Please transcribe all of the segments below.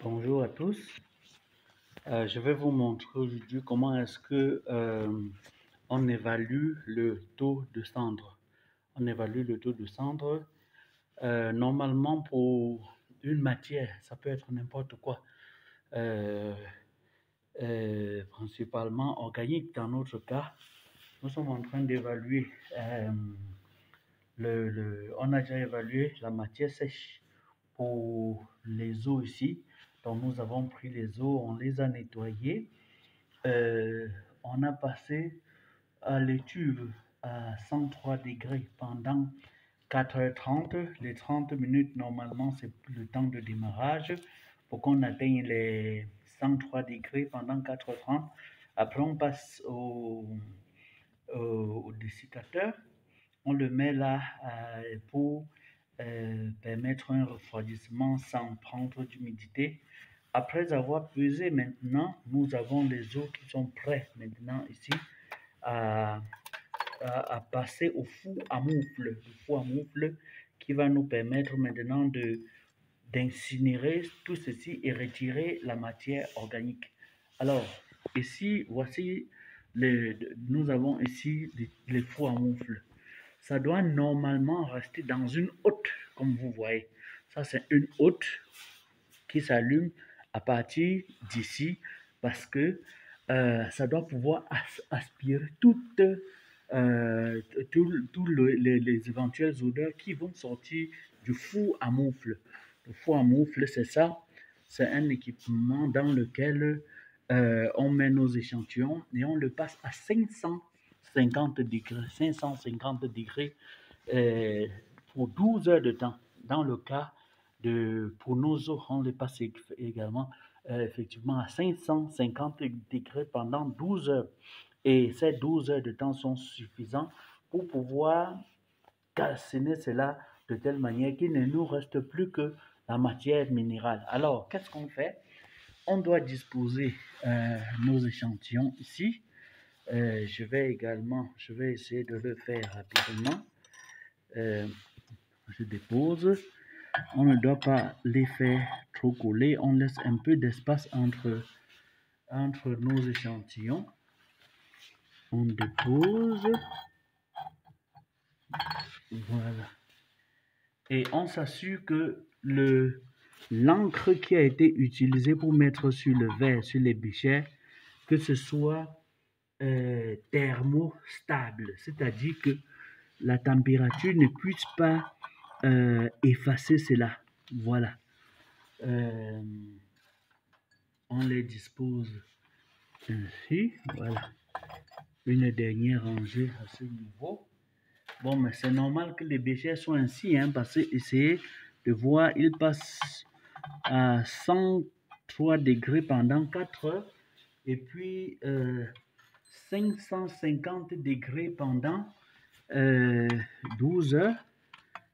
Bonjour à tous. Je vais vous montrer aujourd'hui comment est-ce que on évalue le taux de cendre. On évalue le taux de cendre. Normalement, pour une matière, ça peut être n'importe quoi, euh, principalement organique dans notre cas. Nous sommes en train d'évaluer, on a déjà évalué la matière sèche pour les eaux ici. Donc nous avons pris les eaux, on les a nettoyées. On a passé à l'étuve à 103 degrés pendant 4h30. Les 30 minutes, normalement, c'est le temps de démarrage pour qu'on atteigne les 103 degrés pendant 4h30. Après, on passe au dessiccateur. On le met là pour permettre un refroidissement sans prendre d'humidité. Après avoir pesé maintenant, nous avons les eaux qui sont prêtes maintenant ici à, à passer au four à moufle. Le four à moufle qui va nous permettre maintenant d'incinérer tout ceci et retirer la matière organique. Alors, ici, voici, nous avons ici les fours à moufle. Ça doit normalement rester dans une hotte, comme vous voyez. Ça, c'est une hotte qui s'allume à partir d'ici parce que ça doit pouvoir aspirer tous les éventuelles odeurs qui vont sortir du four à moufle. Le four à moufle, c'est ça. C'est un équipement dans lequel on met nos échantillons et on le passe à 550 degrés. 550 degrés pour 12 heures de temps. Dans le cas pour nos eaux, on les passe également effectivement à 550 degrés pendant 12 heures. Et ces 12 heures de temps sont suffisants pour pouvoir calciner cela de telle manière qu'il ne nous reste plus que la matière minérale. Alors, qu'est-ce qu'on fait? On doit disposer nos échantillons ici. Je vais essayer de le faire rapidement. Je dépose. On ne doit pas les faire trop coller. On laisse un peu d'espace entre nos échantillons. On dépose. Voilà. Et on s'assure que l'encre qui a été utilisée pour mettre sur le verre, sur les béchers, que ce soit thermostable, c'est-à-dire que la température ne puisse pas effacer cela. Voilà. On les dispose ainsi. Voilà. Une dernière rangée à ce niveau. Bon, mais c'est normal que les béchers soient ainsi, hein, parce que essayez de voir, ils passent à 103 degrés pendant 4 heures et puis 550 degrés pendant 12 heures.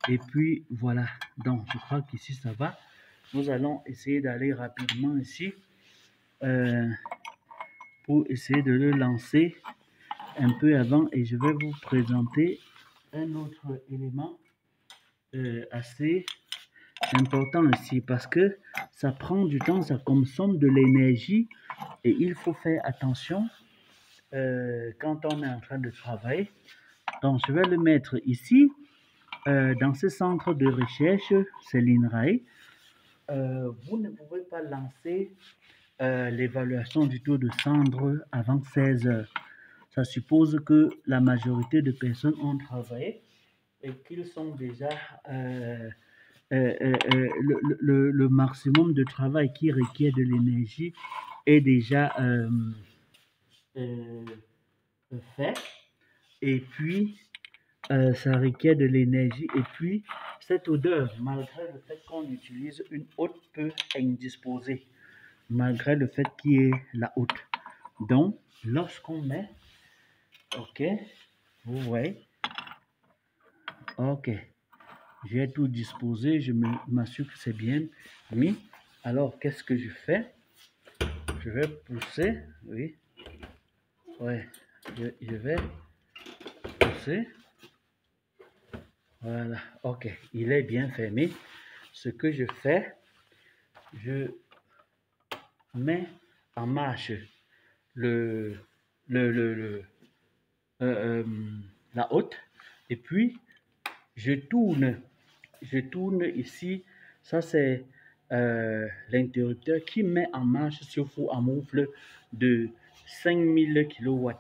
Et puis voilà, donc je crois qu'ici ça va. Nous allons essayer d'aller rapidement ici pour essayer de le lancer un peu avant et je vais vous présenter un autre élément assez important ici parce que ça prend du temps, ça consomme de l'énergie et il faut faire attention quand on est en train de travailler. Donc je vais le mettre ici dans ce centre de recherche, c'est l'INRAE. Vous ne pouvez pas lancer l'évaluation du taux de cendre avant 16 heures. Ça suppose que la majorité de personnes ont travaillé et qu'ils sont déjà le maximum de travail qui requiert de l'énergie est déjà fait. Et puis, ça requiert de l'énergie. Et puis, cette odeur, malgré le fait qu'on utilise une hotte, peut indisposer, malgré le fait qu'il y ait la hotte. Donc, lorsqu'on met, ok, vous voyez, ok, j'ai tout disposé, je m'assure que c'est bien mis. Alors, qu'est-ce que je fais? Je vais pousser, oui, ouais, je vais pousser. Voilà, ok, il est bien fermé. Ce que je fais, je mets en marche le, le, le, le, euh, euh, la haute et puis je tourne ici. Ça, c'est l'interrupteur qui met en marche ce four à moufle de 5000 kW.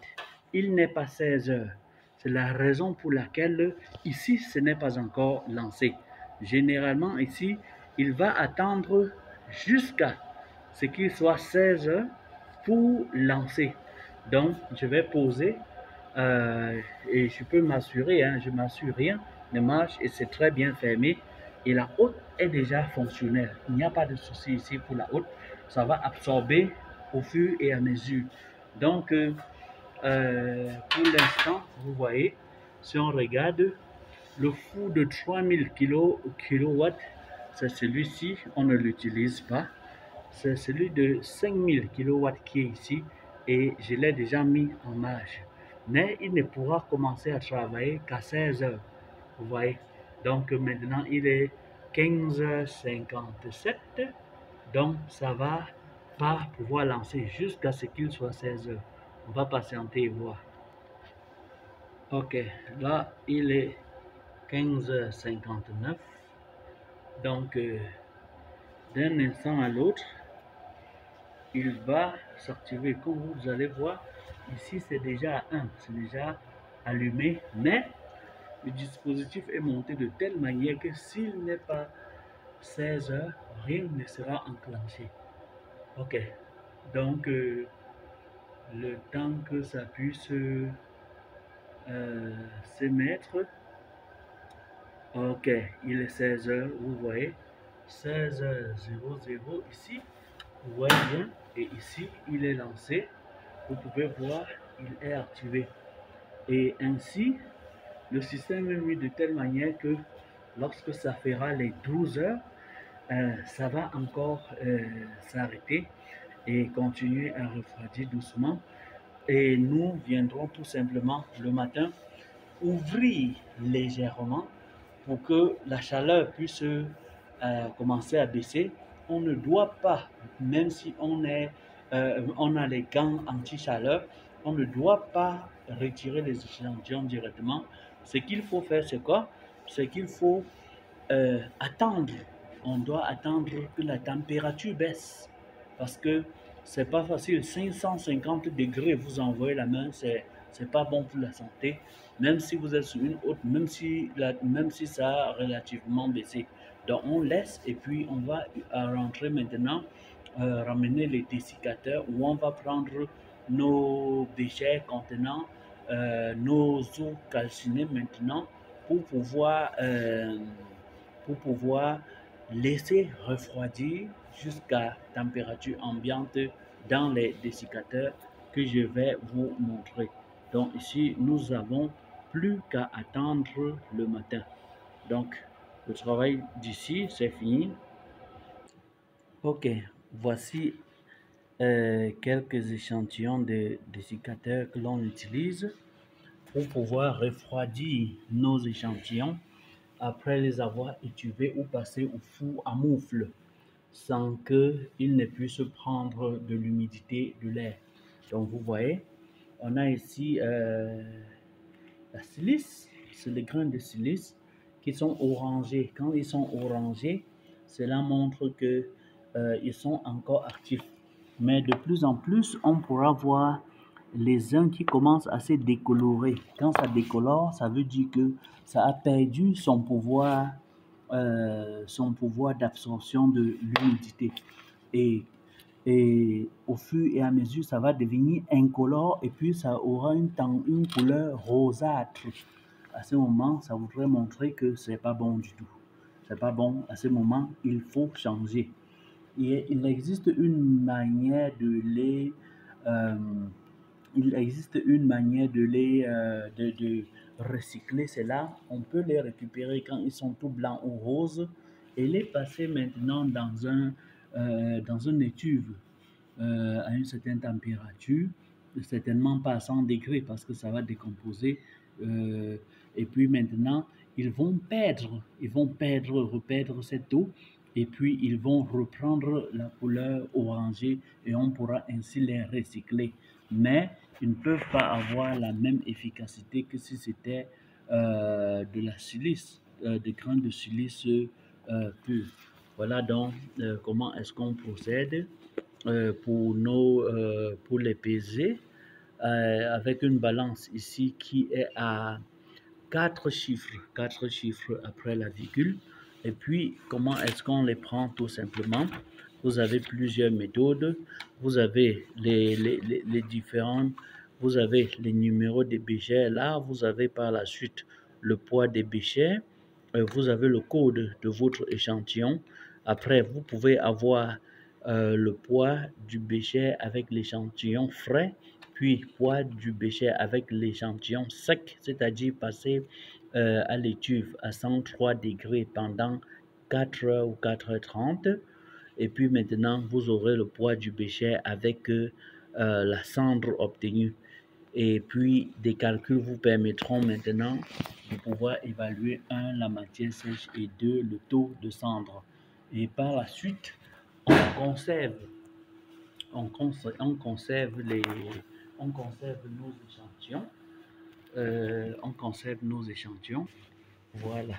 Il n'est pas 16 heures. C'est la raison pour laquelle ici, ce n'est pas encore lancé. Généralement, ici, il va attendre jusqu'à ce qu'il soit 16 heures pour lancer. Donc, je vais poser et je peux m'assurer, hein, je m'assure rien ne marche et c'est très bien fermé. Et la haute est déjà fonctionnelle. Il n'y a pas de souci ici pour la haute. Ça va absorber au fur et à mesure. Donc, pour l'instant, vous voyez, si on regarde, le four de 3000 kW, c'est celui-ci, on ne l'utilise pas. C'est celui de 5000 kW qui est ici et je l'ai déjà mis en marche. Mais il ne pourra commencer à travailler qu'à 16 heures. Vous voyez? Donc maintenant, il est 15h57. Donc ça va pas pouvoir lancer jusqu'à ce qu'il soit 16 heures. On va patienter et voir. Ok, là, il est 15h59. Donc, d'un instant à l'autre, il va s'activer. Comme vous allez voir, ici c'est déjà à 1, c'est déjà allumé, mais le dispositif est monté de telle manière que s'il n'est pas 16 heures, rien ne sera enclenché. Ok, donc le temps que ça puisse se mettre, ok, il est 16 heures, vous voyez, 16h00 ici, vous voyez bien, et ici il est lancé, vous pouvez voir, il est activé. Et ainsi, le système est mis de telle manière que lorsque ça fera les 12 heures, ça va encore s'arrêter et continuer à refroidir doucement. Et nous viendrons tout simplement le matin ouvrir légèrement pour que la chaleur puisse commencer à baisser. On ne doit pas, même si on a les gants anti-chaleur, on ne doit pas retirer les échantillons directement. Ce qu'il faut faire, c'est quoi? C'est qu'il faut attendre. On doit attendre que la température baisse parce que c'est pas facile. 550 degrés, vous envoyez la main, c'est pas bon pour la santé. Même si vous êtes sur une haute, même si ça a relativement baissé. Donc on laisse et puis on va rentrer maintenant, ramener les dessicateurs où on va prendre nos déchets contenant nos eaux calcinées maintenant pour pouvoir laisser refroidir jusqu'à température ambiante dans les dessicateurs que je vais vous montrer. Donc ici, nous avons plus qu'à attendre le matin. Donc, le travail d'ici, c'est fini. Ok, voici quelques échantillons de dessicateurs que l'on utilise pour pouvoir refroidir nos échantillons après les avoir étuvés ou passés au four à moufle sans qu'il ne puisse prendre de l'humidité de l'air. Donc vous voyez, on a ici la silice, c'est les grains de silice qui sont orangés. Quand ils sont orangés, cela montre que ils sont encore actifs. Mais de plus en plus, on pourra voir les uns qui commencent à se décolorer. Quand ça décolore, ça veut dire que ça a perdu son pouvoir d'absorption de l'humidité. Et, et au fur et à mesure, ça va devenir incolore et puis ça aura une couleur rosâtre. À ce moment, ça voudrait montrer que c'est pas bon du tout. C'est pas bon. À ce moment, il faut changer. Et il existe une manière de les de recycler cela. On peut les récupérer quand ils sont tout blancs ou roses et les passer maintenant dans un étuve à une certaine température, certainement pas à 100 degrés parce que ça va décomposer. Et puis maintenant, ils vont reperdre cette eau et puis ils vont reprendre la couleur orangée et on pourra ainsi les recycler. Mais ils ne peuvent pas avoir la même efficacité que si c'était de la silice, des grains de silice pur. Voilà donc comment est-ce qu'on procède pour les peser avec une balance ici qui est à quatre chiffres après la virgule. Et puis, comment est-ce qu'on les prend tout simplement? Vous avez plusieurs méthodes. Vous avez les différents, vous avez les numéros des béchers là. Vous avez par la suite le poids des béchers. Vous avez le code de votre échantillon. Après, vous pouvez avoir le poids du bécher avec l'échantillon frais, puis poids du bécher avec l'échantillon sec, c'est-à-dire passé à l'étuve à 103 degrés pendant 4 heures ou 4h30. Et puis maintenant, vous aurez le poids du bécher avec la cendre obtenue. Et puis, des calculs vous permettront maintenant de pouvoir évaluer, un, la matière sèche et deux, le taux de cendre. Et par la suite, on conserve, on conserve nos échantillons. On conserve nos échantillons. Voilà.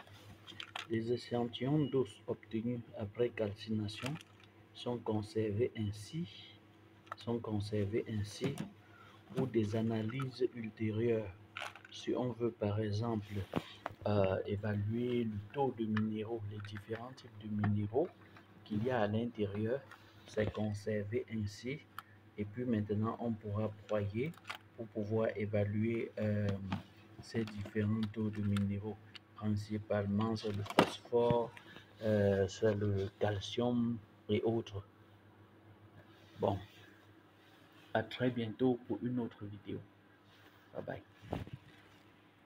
Les échantillons d'os obtenus après calcination sont conservés ainsi, pour des analyses ultérieures. Si on veut par exemple évaluer le taux de minéraux, les différents types de minéraux qu'il y a à l'intérieur, c'est conservé ainsi. Et puis maintenant, on pourra broyer pour pouvoir évaluer ces différents taux de minéraux, principalement sur le phosphore, sur le calcium et autres. Bon, à très bientôt pour une autre vidéo. Bye bye.